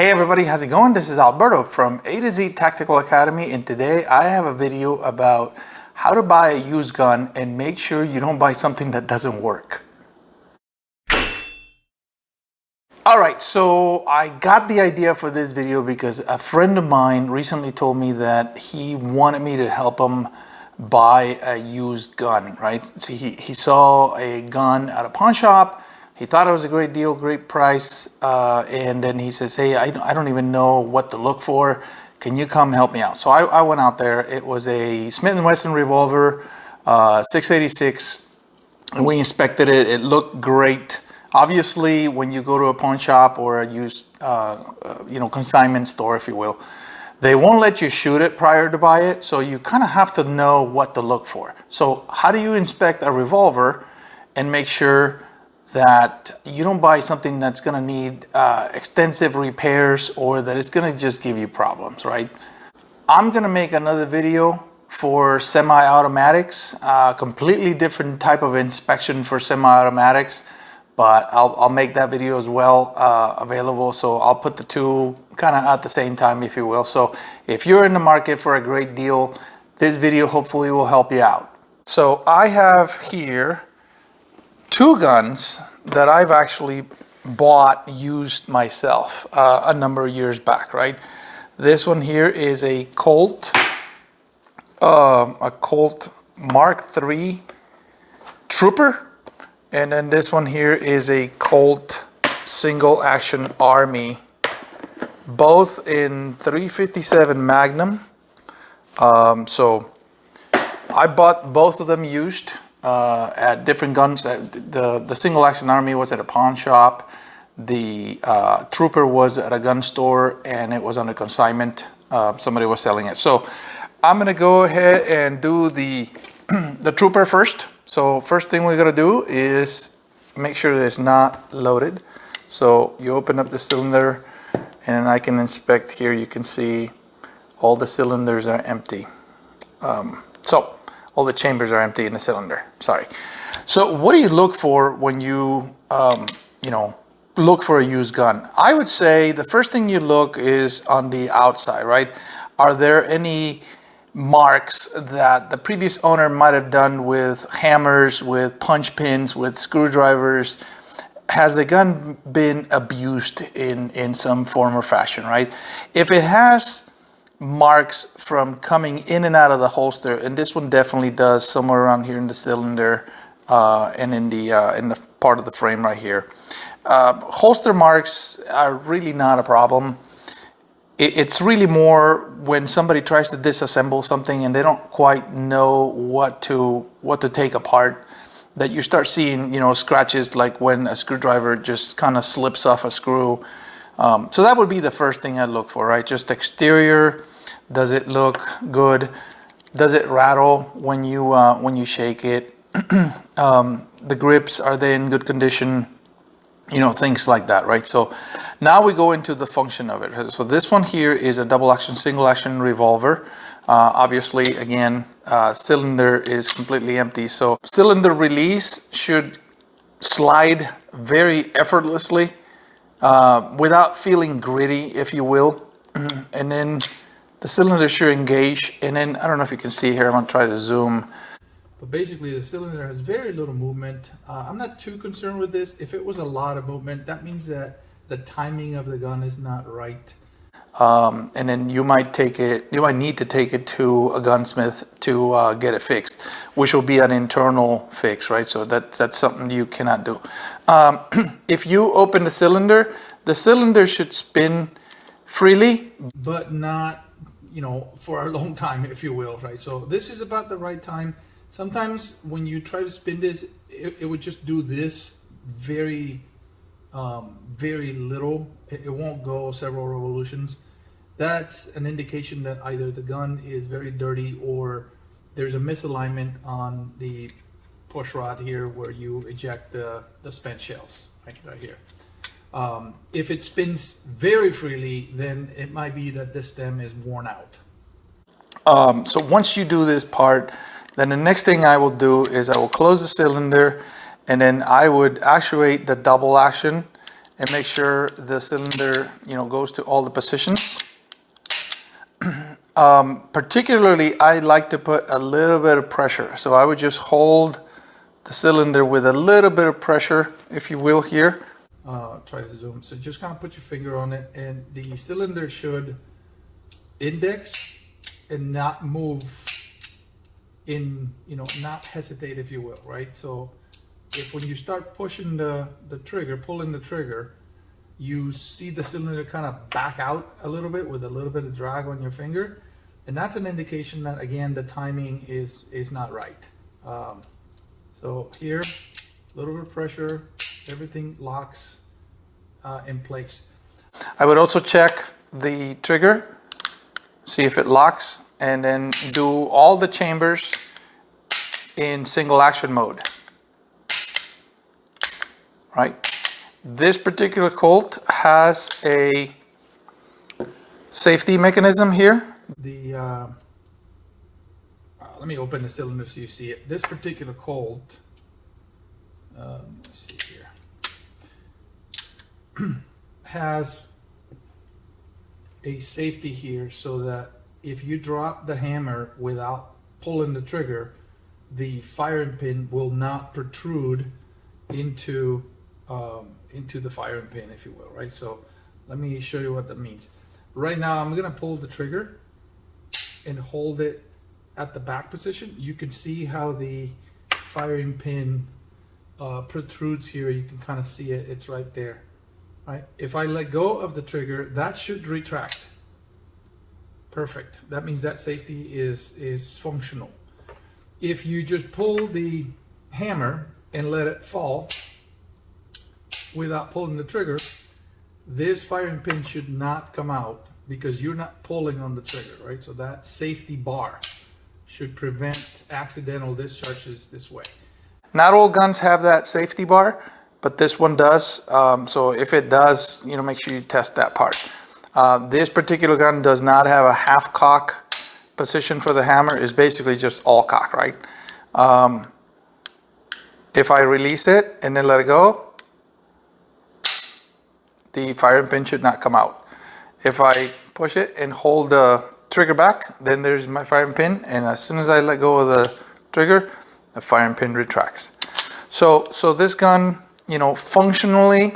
Hey everybody, how's it going? This is Alberto from A to Z Tactical Academy, and today I have a video about how to buy a used gun and make sure you don't buy something that doesn't work. Alright, so I got the idea for this video because a friend of mine recently told me that he wanted me to help him buy a used gun, right? So he saw a gun at a pawn shop. He thought it was a great deal, great price, and then he says, hey, I don't even know what to look for. Can you come help me out? So I went out there. It was a Smith & Wesson Revolver 686, and we inspected it. It looked great. Obviously, when you go to a pawn shop or a used, consignment store, if you will, they won't let you shoot it prior to buy it, so you kind of have to know what to look for. So how do you inspect a revolver and make sure that you don't buy something that's going to need extensive repairs or that it's going to just give you problems, right? I'm going to make another video for semi-automatics, completely different type of inspection for semi-automatics, but I'll make that video as well available. So I'll put the two kind of at the same time, if you will. So if you're in the market for a great deal, this video hopefully will help you out. So I have here two guns that I've actually bought used myself a number of years back, right? This one here is a Colt Mark III Trooper, and then this one here is a Colt Single Action Army, both in 357 Magnum. So I bought both of them used at different guns. The Single Action Army was at a pawn shop. The Trooper was at a gun store, and it was on a consignment. Somebody was selling it. So I'm gonna go ahead and do the Trooper first. So first thing we're gonna do is make sure that it's not loaded. So you open up the cylinder, and I can inspect here. You can see all the cylinders are empty. All the chambers are empty in the cylinder, sorry. So what do you look for when you, look for a used gun? I would say the first thing you look is on the outside, right? Are there any marks that the previous owner might have done with hammers, with punch pins, with screwdrivers? Has the gun been abused in some form or fashion, right? If it has marks from coming in and out of the holster, and this one definitely does, somewhere around here in the cylinder and in the part of the frame right here. Holster marks are really not a problem. It's really more when somebody tries to disassemble something and they don't quite know what to take apart, that you start seeing scratches, like when a screwdriver just kind of slips off a screw. So that would be the first thing I'd look for, right? Just exterior. Does it look good? Does it rattle when you shake it? The grips, are they in good condition? Things like that, right? So now we go into the function of it. So this one here is a double action, single action revolver. Obviously, again, cylinder is completely empty. So cylinder release should slide very effortlessly without feeling gritty, if you will. And then the cylinder should engage. And then, I don't know if you can see here, I'm gonna try to zoom. But basically the cylinder has very little movement. I'm not too concerned with this. If it was a lot of movement, that means that the timing of the gun is not right. And then you might need to take it to a gunsmith to get it fixed, which will be an internal fix, right? So that's something you cannot do. If you open the cylinder should spin freely, but not, for a long time, if you will, right? So this is about the right time. Sometimes when you try to spin this, it would just do this very little. It won't go several revolutions. That's an indication that either the gun is very dirty or there's a misalignment on the push rod here where you eject the spent shells, right here. If it spins very freely, then it might be that this stem is worn out. So once you do this part, then the next thing I will do is I will close the cylinder, and then I would actuate the double action, and make sure the cylinder, goes to all the positions. Particularly, I like to put a little bit of pressure. So I would just hold the cylinder with a little bit of pressure, if you will, here. Try to zoom. So just kind of put your finger on it, and the cylinder should index and not move in, not hesitate, if you will, right? So if when you start pushing the trigger, pulling the trigger, you see the cylinder kind of back out a little bit with a little bit of drag on your finger, and that's an indication that, again, the timing is not right. So here, a little bit of pressure, everything locks in place. I would also check the trigger, see if it locks, and then do all the chambers in single action mode. Right? This particular Colt has a safety mechanism here. Let me open the cylinder so you see it. This particular Colt, let's see here, has a safety here so that if you drop the hammer without pulling the trigger, the firing pin will not protrude into the firing pin, if you will, right? So let me show you what that means. Right now, I'm gonna pull the trigger and hold it at the back position. You can see how the firing pin protrudes here. You can kind of see it, it's right there, right? If I let go of the trigger, that should retract. Perfect. That means that safety is functional. If you just pull the hammer and let it fall without pulling the trigger, this firing pin should not come out because you're not pulling on the trigger, right? So that safety bar should prevent accidental discharges this way. Not all guns have that safety bar, but this one does. So if it does, make sure you test that part. This particular gun does not have a half cock position for the hammer. It's basically just all cock, right? If I release it and then let it go, the firing pin should not come out. If I push it and hold the trigger back, then there's my firing pin, and as soon as I let go of the trigger, the firing pin retracts. So this gun, functionally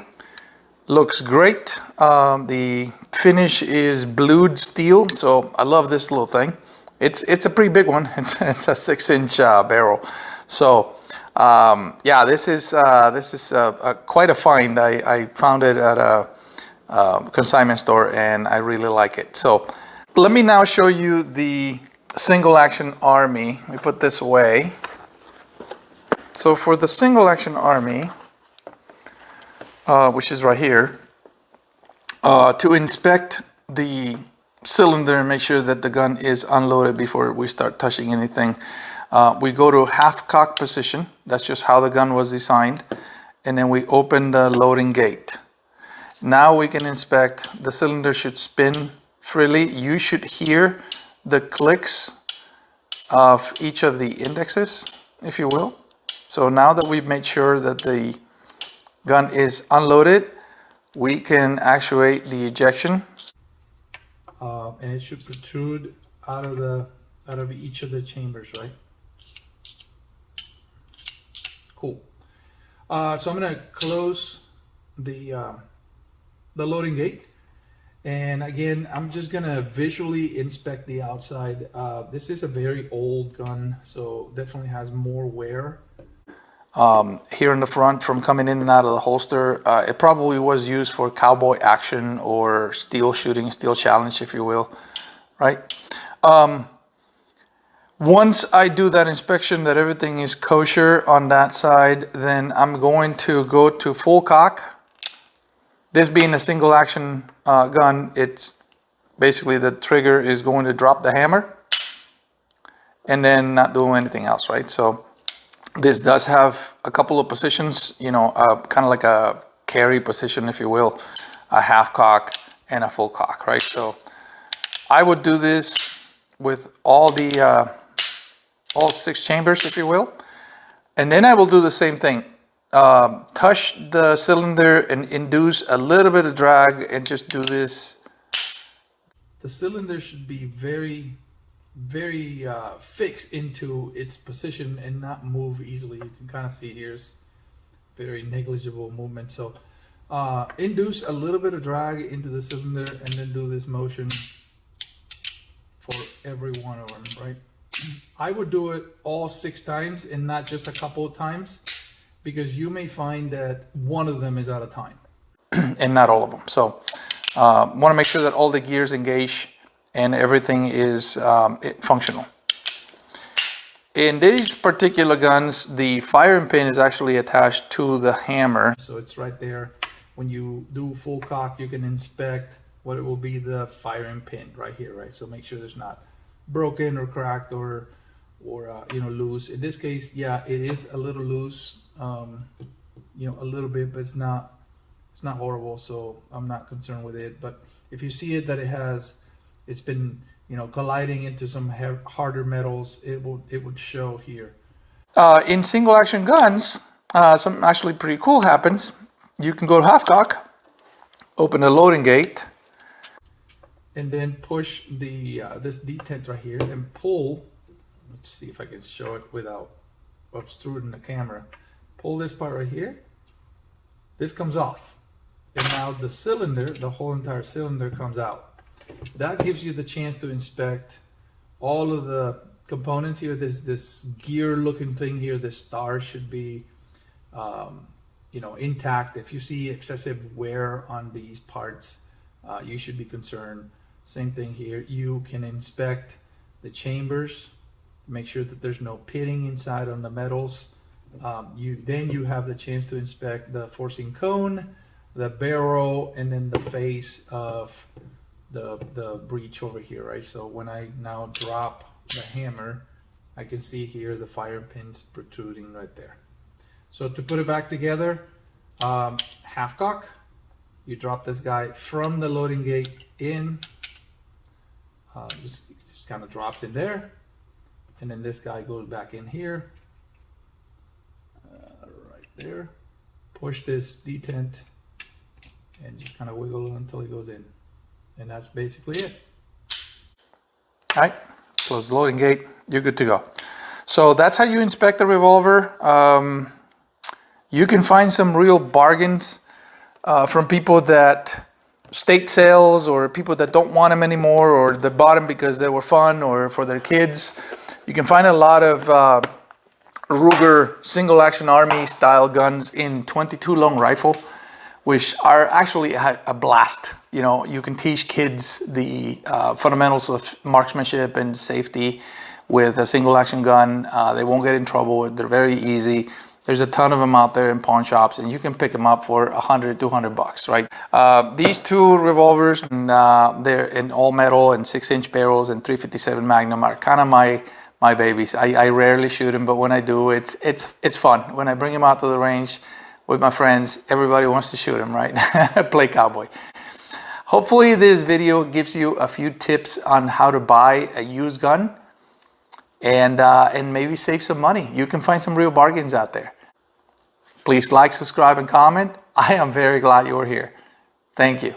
looks great. The finish is blued steel, so I love this little thing. It's a pretty big one. It's a 6-inch barrel. So yeah, this is quite a find. I found it at a consignment store, and I really like it. So let me now show you the single action Army. Let me put this away. So for the single action Army, which is right here, to inspect the cylinder and make sure that the gun is unloaded before we start touching anything, we go to half cock position. That's just how the gun was designed. And then we open the loading gate. Now we can inspect. The cylinder should spin freely. You should hear the clicks of each of the indexes, if you will. So now that we've made sure that the gun is unloaded, we can actuate the ejection. And it should protrude out of each of the chambers, right? Cool. So I'm gonna close the loading gate, and again, I'm just gonna visually inspect the outside. This is a very old gun, so definitely has more wear. Here in the front, from coming in and out of the holster, it probably was used for cowboy action or steel shooting, steel challenge, if you will, right? Once I do that inspection, that everything is kosher on that side, then I'm going to go to full cock. This being a single action gun, it's basically the trigger is going to drop the hammer and then not do anything else, right? So this does have a couple of positions, kind of like a carry position, if you will, a half cock and a full cock, right? So I would do this with all 6 chambers, if you will, and then I will do the same thing. touch the cylinder and induce a little bit of drag and just do this. The cylinder should be very fixed into its position and not move easily. You can kind of see here's very negligible movement. So induce a little bit of drag into the cylinder and then do this motion for every one of them, right? I would do it all 6 times and not just a couple of times, because you may find that one of them is out of time and not all of them. So want to make sure that all the gears engage and everything is functional. In these particular guns, the firing pin is actually attached to the hammer. So it's right there. When you do full cock, you can inspect what it will be the firing pin right here, right? So make sure there's not broken or cracked or you know, loose. In this case, yeah, it is a little loose, you know, a little bit, but it's not horrible. So I'm not concerned with it. But if you see it that it's been, you know, colliding into some harder metals, it would show here. In single action guns, something actually pretty cool happens. You can go to half cock, open the loading gate, and then push the this detent right here and pull. Let's see if I can show it without obstruting the camera. Pull this part right here. This comes off, and now the cylinder, the whole entire cylinder comes out. That gives you the chance to inspect all of the components here. This gear looking thing here, this star should be you know, intact. If you see excessive wear on these parts, you should be concerned. Same thing here. You can inspect the chambers, make sure that there's no pitting inside on the metals. Then you have the chance to inspect the forcing cone, the barrel, and then the face of the breech over here, right? So when I now drop the hammer, I can see here the fire pins protruding right there. So to put it back together, half cock, you drop this guy from the loading gate in, just kind of drops in there, and then this guy goes back in here, right there. Push this detent and just kind of wiggle until it goes in, and that's basically it. All right, close the loading gate, you're good to go. So that's how you inspect the Revolver. You can find some real bargains from people that state sales, or people that don't want them anymore, or they bought them because they were fun or for their kids. You can find a lot of Ruger single action army style guns in 22 long rifle, which are actually a blast. You know, you can teach kids the fundamentals of marksmanship and safety with a single action gun. They won't get in trouble. They're very easy. There's a ton of them out there in pawn shops, and you can pick them up for $100, $200, right? These two Revolvers, they're in all metal and 6-inch barrels and 357 Magnum are kind of my babies. I rarely shoot them, but when I do, it's fun. When I bring them out to the range with my friends, everybody wants to shoot them, right? Play cowboy. Hopefully this video gives you a few tips on how to buy a used gun and maybe save some money. You can find some real bargains out there. Please like, subscribe, and comment. I am very glad you were here. Thank you.